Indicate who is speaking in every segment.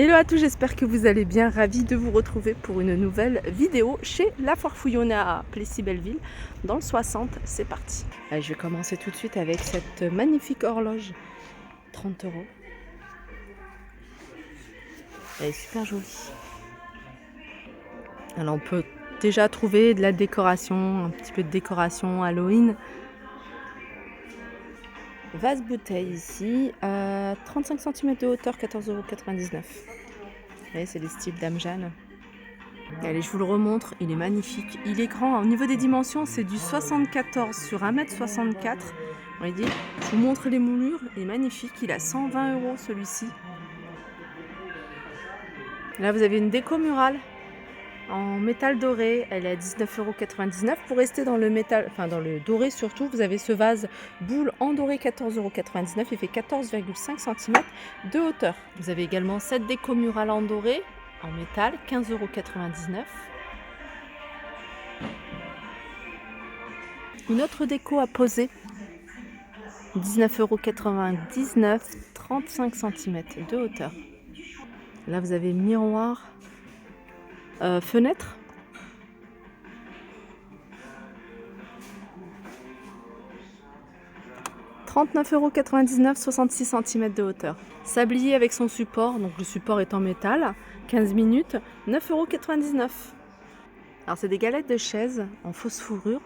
Speaker 1: Hello à tous, j'espère que vous allez bien, ravi de vous retrouver pour une nouvelle vidéo chez La Foire-Fouille. On est à Plessis-Belleville dans le 60, c'est parti. Allez, je vais commencer tout de suite avec cette magnifique horloge, 30 €. Elle est super jolie. Alors on peut déjà trouver de la décoration, un petit peu de décoration Halloween. Vase bouteille ici, 35 cm de hauteur, 14,99 €. Vous voyez, c'est les styles Dame Jeanne. Allez, je vous le remontre, il est magnifique. Il est grand, au niveau des dimensions, c'est du 74 sur 1,64 m. On dit, je vous montre les moulures, il est magnifique. Il a 120 € celui-ci. Là, vous avez une déco murale en métal doré. Elle est à 19,99 €. Pour rester dans le métal, enfin dans le doré surtout, vous avez ce vase boule en doré, 14,99 €. Il fait 14,5 cm de hauteur. Vous avez également cette déco murale en doré, en métal, 15,99 €. Une autre déco à poser, 19,99 €, 35 cm de hauteur. Là, vous avez miroir, fenêtre. « 39,99 €, 66 cm de hauteur. Sablier avec son support, donc le support est en métal, 15 minutes, 9,99 €. Alors c'est des galettes de chaise en fausse fourrure.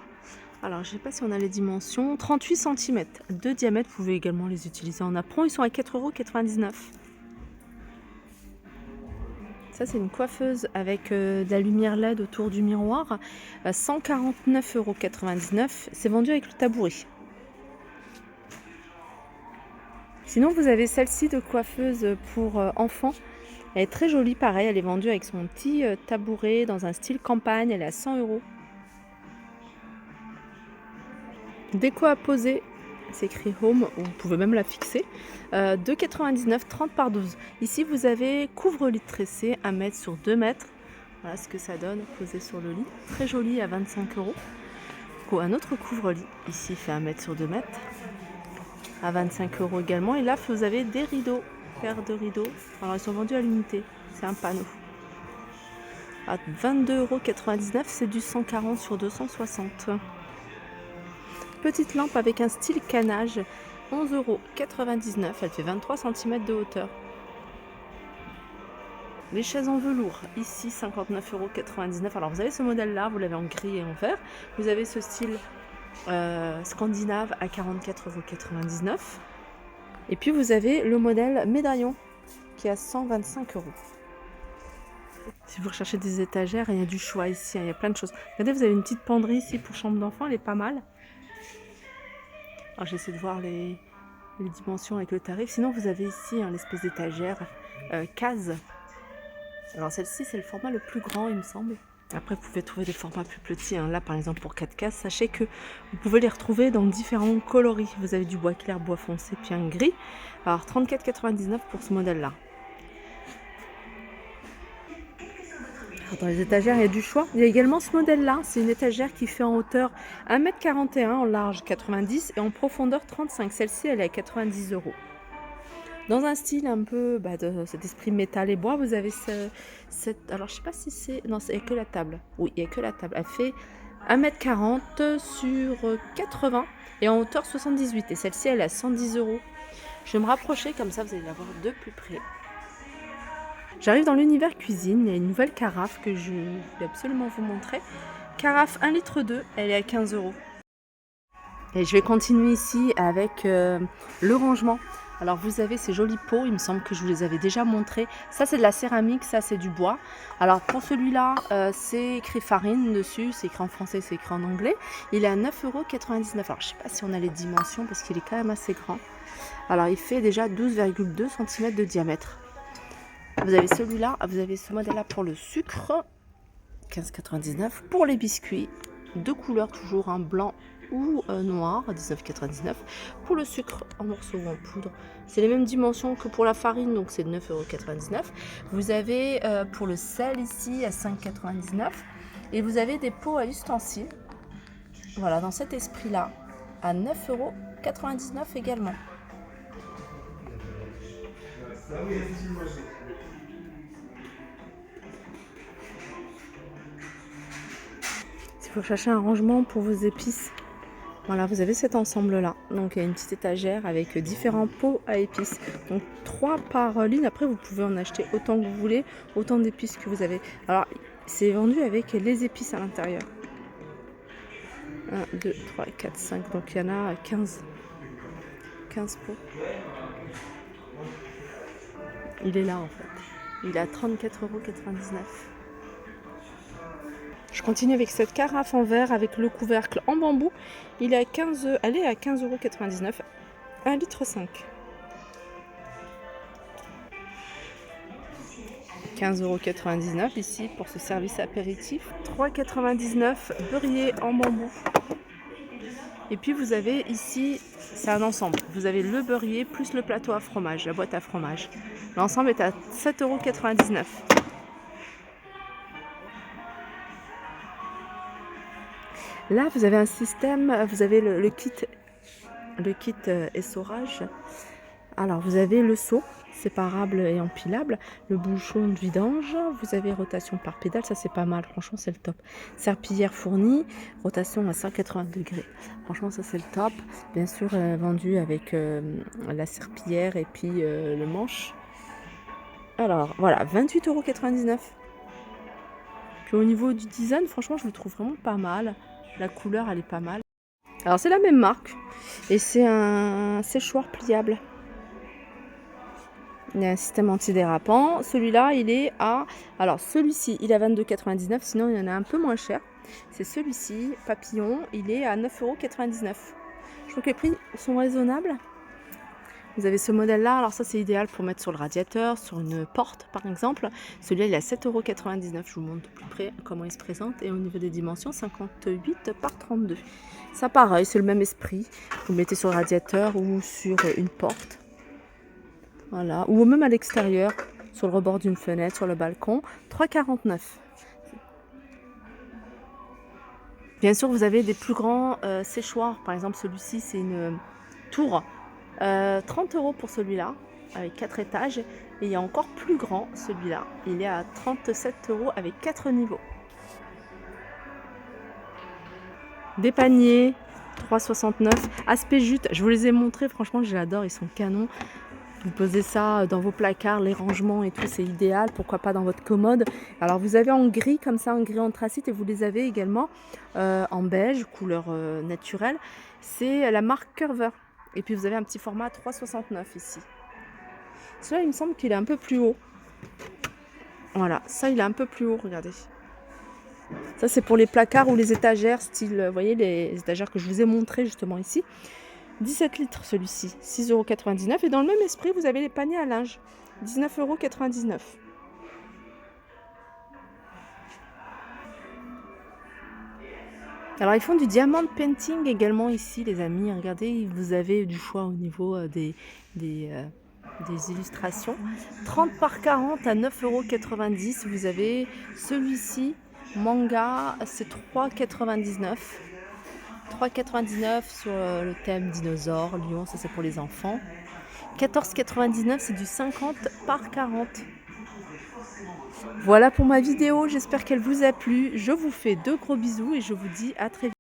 Speaker 1: Alors je ne sais pas si on a les dimensions, 38 cm de diamètre, vous pouvez également les utiliser en apron, ils sont à 4,99 €. Ça c'est une coiffeuse avec de la lumière LED autour du miroir, 149,99 €, c'est vendu avec le tabouret. Sinon vous avez celle-ci de coiffeuse pour enfants, elle est très jolie, pareil, elle est vendue avec son petit tabouret dans un style campagne, elle est à 100 €. Déco à poser, c'est écrit Home, vous pouvez même la fixer, 2,99 €, 30 par 12. Ici vous avez couvre-lit tressé, 1 m sur 2 m. Voilà ce que ça donne posé sur le lit, très joli, à 25 €. Un autre couvre-lit, ici fait 1 m sur 2 m, à 25 € également. Et là vous avez des rideaux, paire de rideaux, alors ils sont vendus à l'unité, c'est un panneau. À 22,99 €, c'est du 140 sur 260. Petite lampe avec un style canage, 11,99 €, elle fait 23 cm de hauteur. Les chaises en velours, ici 59,99 €. Alors vous avez ce modèle là, vous l'avez en gris et en vert. Vous avez ce style scandinave à 44,99 €. Et puis vous avez le modèle médaillon qui est à 125 €. Si vous recherchez des étagères, il y a du choix ici, il y a plein de choses. Regardez, vous avez une petite penderie ici pour chambre d'enfant, elle est pas mal. Alors j'essaie de voir les dimensions avec le tarif. Sinon vous avez ici l'espèce d'étagère case. Alors celle-ci c'est le format le plus grand, il me semble. Après vous pouvez trouver des formats plus petits, Là par exemple pour 4 cases, sachez que vous pouvez les retrouver dans différents coloris. Vous avez du bois clair, bois foncé, puis un gris. Alors 34,99 € pour ce modèle là. Dans les étagères, il y a du choix. Il y a également ce modèle-là. C'est une étagère qui fait en hauteur 1,41 m, en large 90 et en profondeur 35. Celle-ci, elle est à 90 €. Dans un style un peu de cet esprit métal et bois, vous avez cette... Alors, je sais pas si c'est... Non, il n'y a que la table. Oui, il n'y a que la table. Elle fait 1,40 m sur 80 et en hauteur 78. Et celle-ci, elle est à 110 €. Je vais me rapprocher, comme ça, vous allez la voir de plus près. J'arrive dans l'univers cuisine, il y a une nouvelle carafe que je vais absolument vous montrer. Carafe 1,2 litre, elle est à 15 €. Et je vais continuer ici avec le rangement. Alors vous avez ces jolis pots, il me semble que je vous les avais déjà montrés. Ça c'est de la céramique, ça c'est du bois. Alors pour celui-là, c'est écrit farine dessus, c'est écrit en français, c'est écrit en anglais. Il est à 9,99 €. Alors je ne sais pas si on a les dimensions parce qu'il est quand même assez grand. Alors il fait déjà 12,2 cm de diamètre. Vous avez celui-là, vous avez ce modèle-là pour le sucre, 15,99 €. Pour les biscuits, deux couleurs toujours, blanc ou noir, 19,99 €. Pour le sucre en morceaux ou en poudre, c'est les mêmes dimensions que pour la farine, donc c'est 9,99 €. Vous avez pour le sel ici à 5,99 €. Et vous avez des pots à ustensiles, voilà, dans cet esprit-là, à 9,99 € également. vous cherchez un rangement pour vos épices, voilà, vous avez cet ensemble-là. Donc, il y a une petite étagère avec différents pots à épices. Donc, 3 par ligne. Après, vous pouvez en acheter autant que vous voulez, autant d'épices que vous avez. Alors, c'est vendu avec les épices à l'intérieur. 1, 2, 3, 4, 5. Donc, il y en a 15 pots. Il est là, en fait. Il est à 34,99 €. Je continue avec cette carafe en verre avec le couvercle en bambou. Elle est à 15,99 €, 1,5 litre. 15,99 € ici pour ce service apéritif. 3,99 € beurrier en bambou. Et puis vous avez ici, c'est un ensemble. Vous avez le beurrier plus le plateau à fromage, la boîte à fromage. L'ensemble est à 7,99 €. Là, vous avez un système, vous avez le kit essorage. Alors, vous avez le seau séparable et empilable, le bouchon de vidange, vous avez rotation par pédale, ça c'est pas mal, franchement c'est le top. Serpillière fournie, rotation à 180 degrés, franchement ça c'est le top. Bien sûr, vendu avec la serpillière et puis le manche. Alors, voilà, 28,99 €. Puis au niveau du design, franchement, je le trouve vraiment pas mal. La couleur, elle est pas mal. Alors, c'est la même marque. Et c'est un séchoir pliable. Il y a un système antidérapant. Celui-là, il est à... Alors, celui-ci, il est à 22,99 €. Sinon, il y en a un peu moins cher. C'est celui-ci, papillon. Il est à 9,99 €. Je trouve que les prix sont raisonnables. Vous avez ce modèle-là. Alors, ça, c'est idéal pour mettre sur le radiateur, sur une porte, par exemple. Celui-là, il est à 7,99 €. Je vous montre de plus près comment il se présente. Et au niveau des dimensions, 58 par 32. Ça, pareil, c'est le même esprit. Vous le mettez sur le radiateur ou sur une porte. Voilà. Ou même à l'extérieur, sur le rebord d'une fenêtre, sur le balcon. 3,49 €. Bien sûr, vous avez des plus grands séchoirs. Par exemple, celui-ci, c'est une tour. 30 € pour celui-là, avec 4 étages. Et il y a encore plus grand, celui-là. Il est à 37 € avec 4 niveaux. Des paniers, 3,69 €. Aspect jute, je vous les ai montrés, franchement, je les adore, ils sont canons. Vous posez ça dans vos placards, les rangements et tout, c'est idéal. Pourquoi pas dans votre commode. Alors, vous avez en gris, comme ça, en gris anthracite. Et vous les avez également en beige, couleur naturelle. C'est la marque Curver. Et puis, vous avez un petit format 3,69 € ici. Celui-là, il me semble qu'il est un peu plus haut. Voilà, ça, il est un peu plus haut, regardez. Ça, c'est pour les placards ou les étagères, style, vous voyez, les étagères que je vous ai montrées justement ici. 17 litres celui-ci, 6,99 €. Et dans le même esprit, vous avez les paniers à linge, 19,99 €. Alors, ils font du diamant painting également ici, les amis. Regardez, vous avez du choix au niveau des illustrations. 30 par 40 à 9,90 €. Vous avez celui-ci, manga, c'est 3,99 €. 3,99 € sur le thème dinosaure, lion, ça c'est pour les enfants. 14,99 €, c'est du 50 par 40. Voilà pour ma vidéo, j'espère qu'elle vous a plu. Je vous fais de gros bisous et je vous dis à très vite.